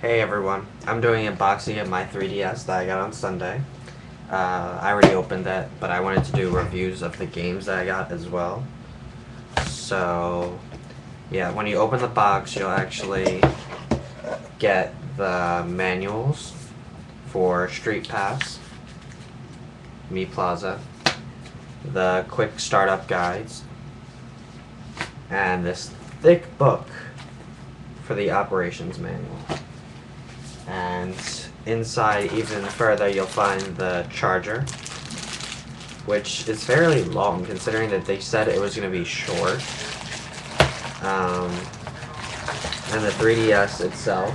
Hey everyone, I'm doing an unboxing of my 3DS that I got on Sunday. I already opened it, but I wanted to do reviews of the games that I got as well. So, yeah, when you open the box, you'll actually get the manuals for Street Pass, Mii Plaza, the quick startup guides, and this thick book for the operations manual. And inside even further you'll find the charger, which is fairly long considering that they said it was going to be short. And the 3DS itself,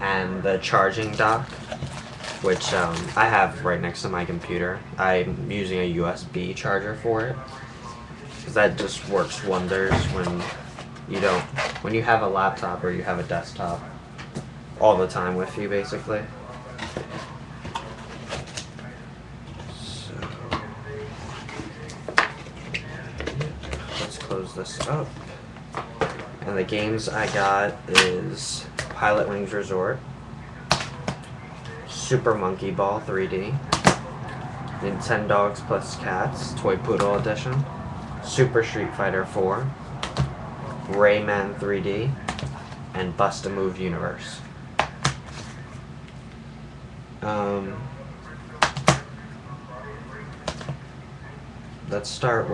and the charging dock, which I have right next to my computer. I'm using a USB charger for it, because that just works wonders when you have a laptop or you have a desktop all the time with you, basically. So let's close this up. And the games I got is Pilot Wings Resort, Super Monkey Ball 3D, Nintendogs Plus Cats Toy Poodle Edition, Super Street Fighter 4, Rayman 3D, and Bust-A-Move Universe. Let's start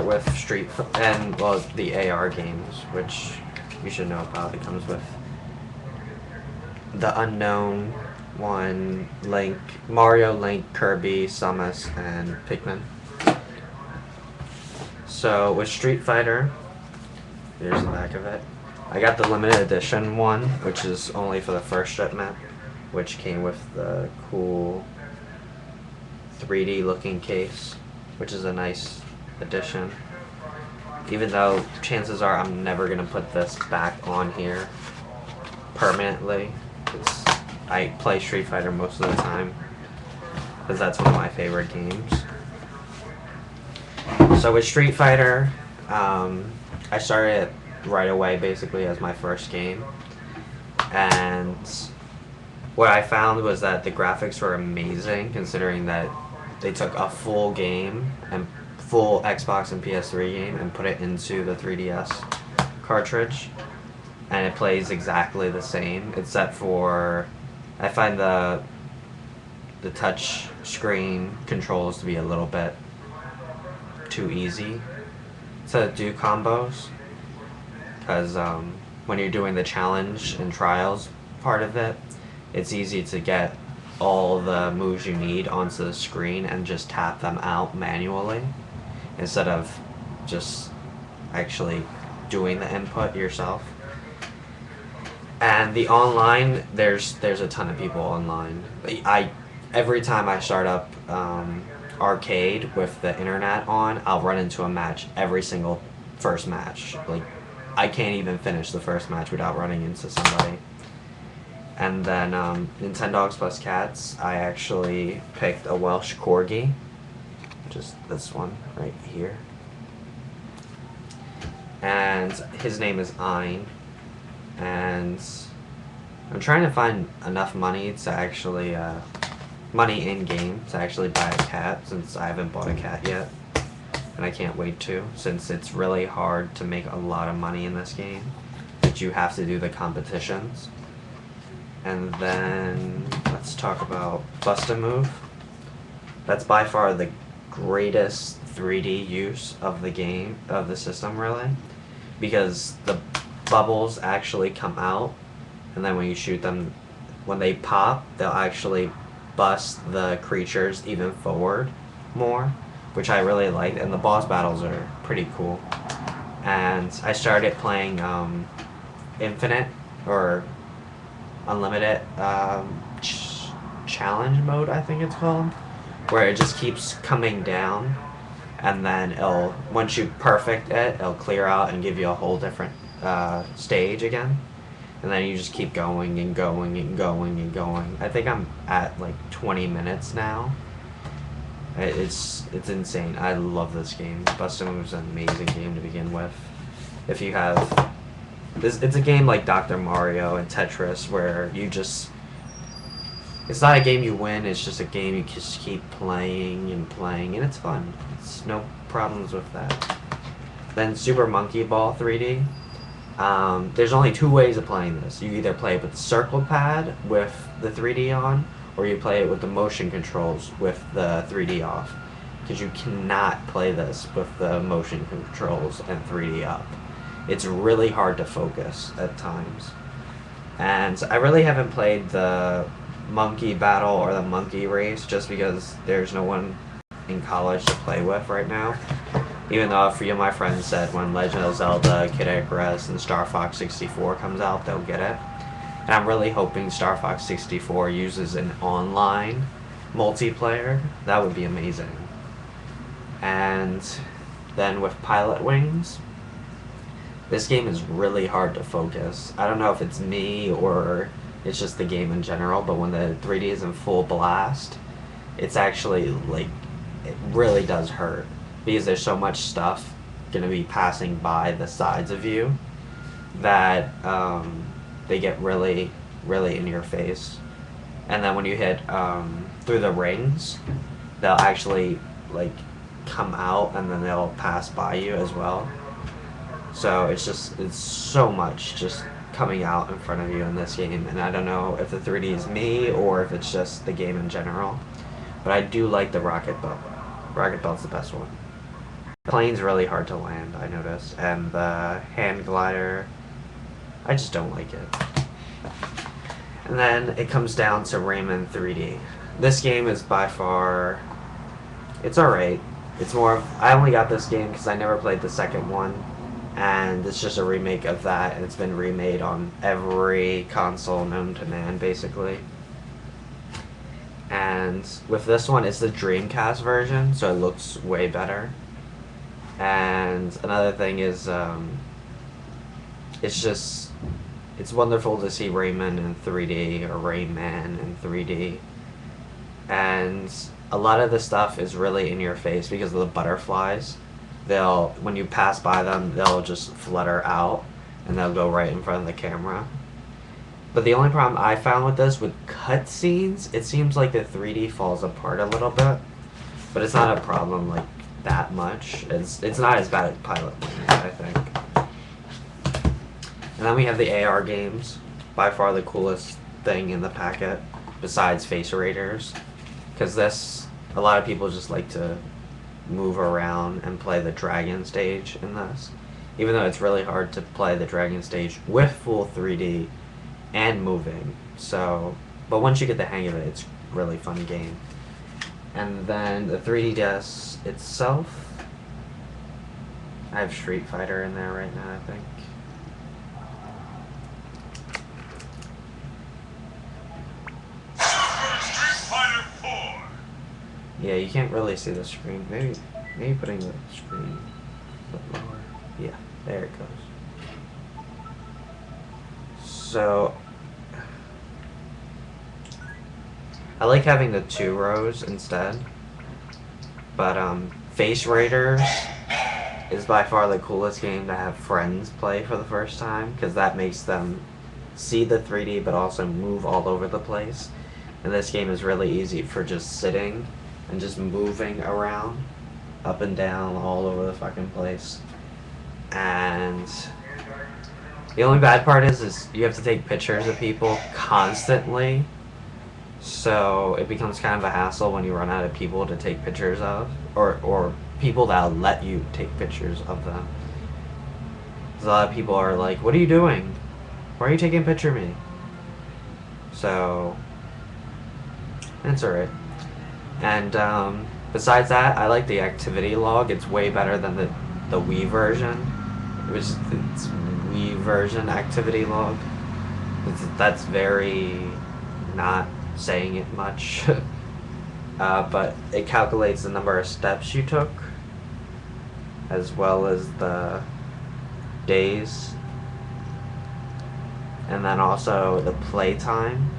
with Street and the AR games, which you should know about. It comes with the Unknown one, Link, Mario, Link, Kirby, Samus, and Pikmin. So with Street Fighter, here's the back of it. I got the limited edition one, which is only for the first shipment, which came with the cool 3D looking case, which is a nice addition. Even though chances are I'm never going to put this back on here permanently. I play Street Fighter most of the time, because that's one of my favorite games. So with Street Fighter, I started it right away basically as my first game, and what I found was that the graphics were amazing considering that they took a full game and full Xbox and PS3 game and put it into the 3DS cartridge, and it plays exactly the same, except for I find the touch screen controls to be a little bit too easy to do combos, because when you're doing the challenge and trials part of it, it's easy to get all the moves you need onto the screen and just tap them out manually instead of just actually doing the input yourself. And the online, there's a ton of people online. Every time I start up arcade with the internet on, I'll run into a match every single first match. Like, I can't even finish the first match without running into somebody. And then Nintendogs Plus Cats, I actually picked a Welsh Corgi, which is this one right here. And his name is Ein. And I'm trying to find enough money to actually, money in-game to actually buy a cat, since I haven't bought a cat yet. And I can't wait to, since it's really hard to make a lot of money in this game, but you have to do the competitions. And then let's talk about Bust-A-Move. That's by far the greatest 3D use of the game, of the system really, because the bubbles actually come out, and then when you shoot them, when they pop, they'll actually bust the creatures even forward more, which I really like, and the boss battles are pretty cool. And I started playing Infinite or Unlimited challenge mode, I think it's called, where it just keeps coming down, and then once you perfect it, it'll clear out and give you a whole different stage again. And then you just keep going and going and going and going. I think I'm at like 20 minutes now. It's insane. I love this game. Busted Moves is an amazing game to begin with. If you have it's a game like Dr. Mario and Tetris where you just it's not a game you win, it's just a game you just keep playing and playing, and it's fun. It's no problems with that. Then Super Monkey Ball 3D. There's only two ways of playing this. You either play it with the circle pad with the 3D on, or you play it with the motion controls with the 3D off. Because you cannot play this with the motion controls and 3D up. It's really hard to focus at times. And I really haven't played the monkey battle or the monkey race just because there's no one in college to play with right now. Even though a few of my friends said when Legend of Zelda, Kid Icarus, and Star Fox 64 comes out, they'll get it. And I'm really hoping Star Fox 64 uses an online multiplayer. That would be amazing. And then with Pilot Wings, this game is really hard to focus. I don't know if it's me or it's just the game in general, but when the 3D is in full blast, it's actually like, it really does hurt because there's so much stuff gonna be passing by the sides of you that they get really, really in your face. And then when you hit through the rings, they'll actually like come out and then they'll pass by you as well. So it's so much just coming out in front of you in this game, and I don't know if the 3D is me or if it's just the game in general. But I do like the Rocket Belt. Rocket Belt's the best one. The plane's really hard to land, I notice, and the hand glider, I just don't like it. And then it comes down to Rayman 3D. This game is by far, it's alright. It's more of, I only got this game because I never played the second one, and it's just a remake of that, and it's been remade on every console known to man, basically. And with this one, it's the Dreamcast version, so it looks way better. And another thing is, it's wonderful to see Rayman in 3D, or Rayman in 3D. And a lot of the stuff is really in your face because of the butterflies. When you pass by them, they'll just flutter out, and they'll go right in front of the camera. But the only problem I found with this, with cutscenes, it seems like the 3D falls apart a little bit. But it's not a problem, like, that much. It's not as bad as Pilot Wings, I think. And then we have the AR games. By far the coolest thing in the packet, besides Face Raiders. Because a lot of people just like to move around and play the Dragon stage in this. Even though it's really hard to play the Dragon stage with full 3D and moving. So, but once you get the hang of it, it's a really fun game. And then the 3DS itself, I have Street Fighter in there right now, I think. Street Fighter 4. Yeah, you can't really see the screen. Maybe putting the screen a bit lower. Yeah, there it goes. So I like having the 2 rows instead, but Face Raiders is by far the coolest game to have friends play for the first time, because that makes them see the 3D but also move all over the place. And this game is really easy for just sitting and just moving around, up and down, all over the fucking place. And the only bad part is you have to take pictures of people constantly. So it becomes kind of a hassle when you run out of people to take pictures of, or people that'll let you take pictures of them. Because a lot of people are like, "What are you doing? Why are you taking a picture of me?" So it's alright. And besides that, I like the activity log. It's way better than the Wii version. It's Wii version activity log. That's very not saying it much. But it calculates the number of steps you took, as well as the days, and then also the play time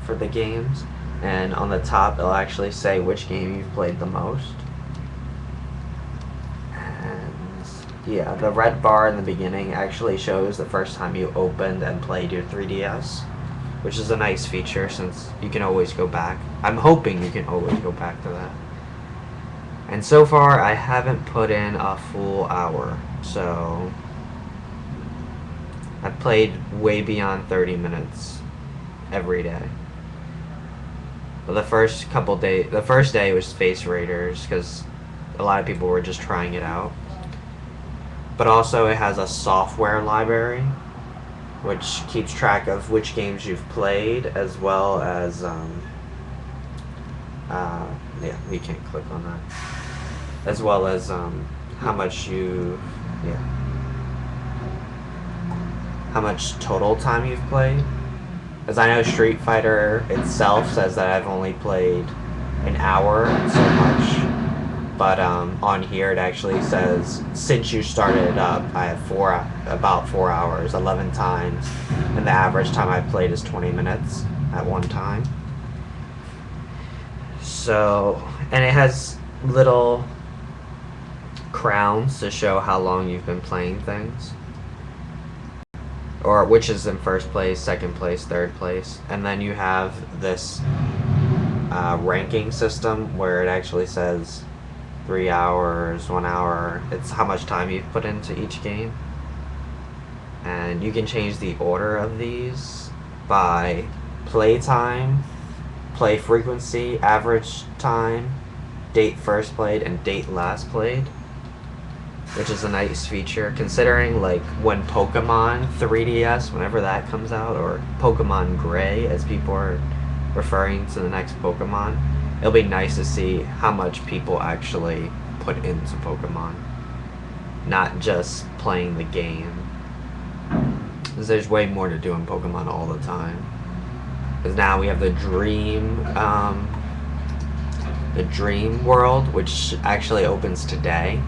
for the games. and on the top it'll actually say which game you've played the most. And yeah, the red bar in the beginning actually shows the first time you opened and played your 3DS, which is a nice feature since you can always go back. I'm hoping you can always go back to that. And so far I haven't put in a full hour, so I've played way beyond 30 minutes every day. But the first day was Space Raiders because a lot of people were just trying it out. But also it has a software library which keeps track of which games you've played, as well as yeah, we can't click on that. As well as how much how much total time you've played. As I know, Street Fighter itself says that I've only played an hour so much, but on here it actually says since you started it up, I have about 4 hours, 11 times, and the average time I've played is 20 minutes at one time. So, and it has little crowns to show how long you've been playing things, or which is in first place, second place, third place. And then you have this ranking system where it actually says 3 hours, 1 hour. It's how much time you've put into each game. And you can change the order of these by play time, play frequency, average time, date first played, and date last played, which is a nice feature considering like when Pokemon 3DS, whenever that comes out, or Pokemon Gray as people are referring to the next Pokemon, it'll be nice to see how much people actually put into Pokemon, not just playing the game, because there's way more to do in Pokemon all the time. Because now we have the Dream World, which actually opens today.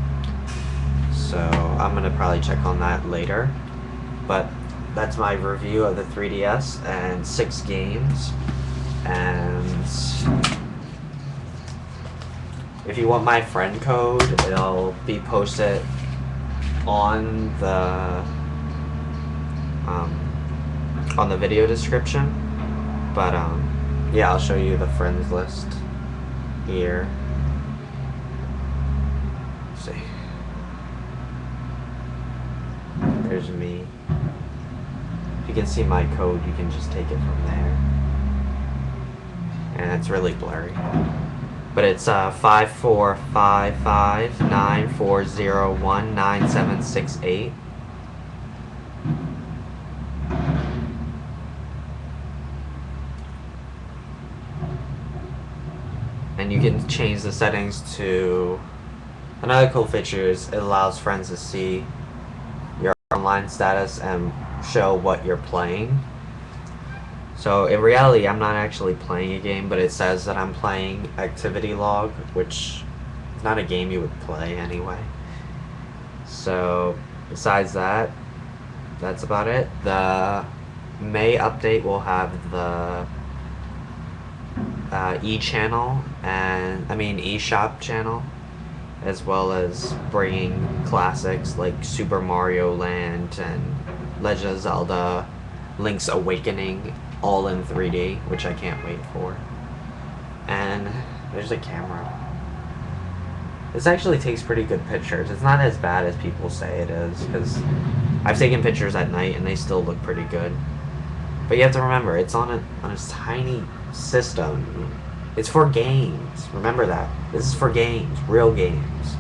So I'm gonna probably check on that later. But that's my review of the 3DS and 6 games. And if you want my friend code, it'll be posted on the video description. But yeah, I'll show you the friends list here. Let's see. There's me. If you can see my code, you can just take it from there. And it's really blurry. But it's 545594019768. And you can change the settings to... Another cool feature is it allows friends to see your online status and show what you're playing. So in reality, I'm not actually playing a game, but it says that I'm playing Activity Log, which is not a game you would play anyway. So besides that, that's about it. The May update will have the eShop channel, as well as bringing classics like Super Mario Land and Legend of Zelda Link's Awakening all in 3D, which I can't wait for. And there's a camera. This actually takes pretty good pictures. It's not as bad as people say it is, because I've taken pictures at night and they still look pretty good. But you have to remember, it's on a tiny system. It's for games. Remember that. This is for games, real games.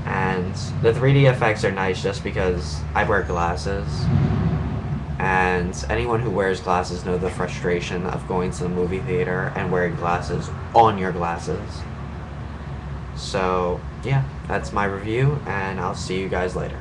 And the 3D effects are nice just because I wear glasses. And anyone who wears glasses knows the frustration of going to the movie theater and wearing glasses on your glasses. So, yeah, that's my review, and I'll see you guys later.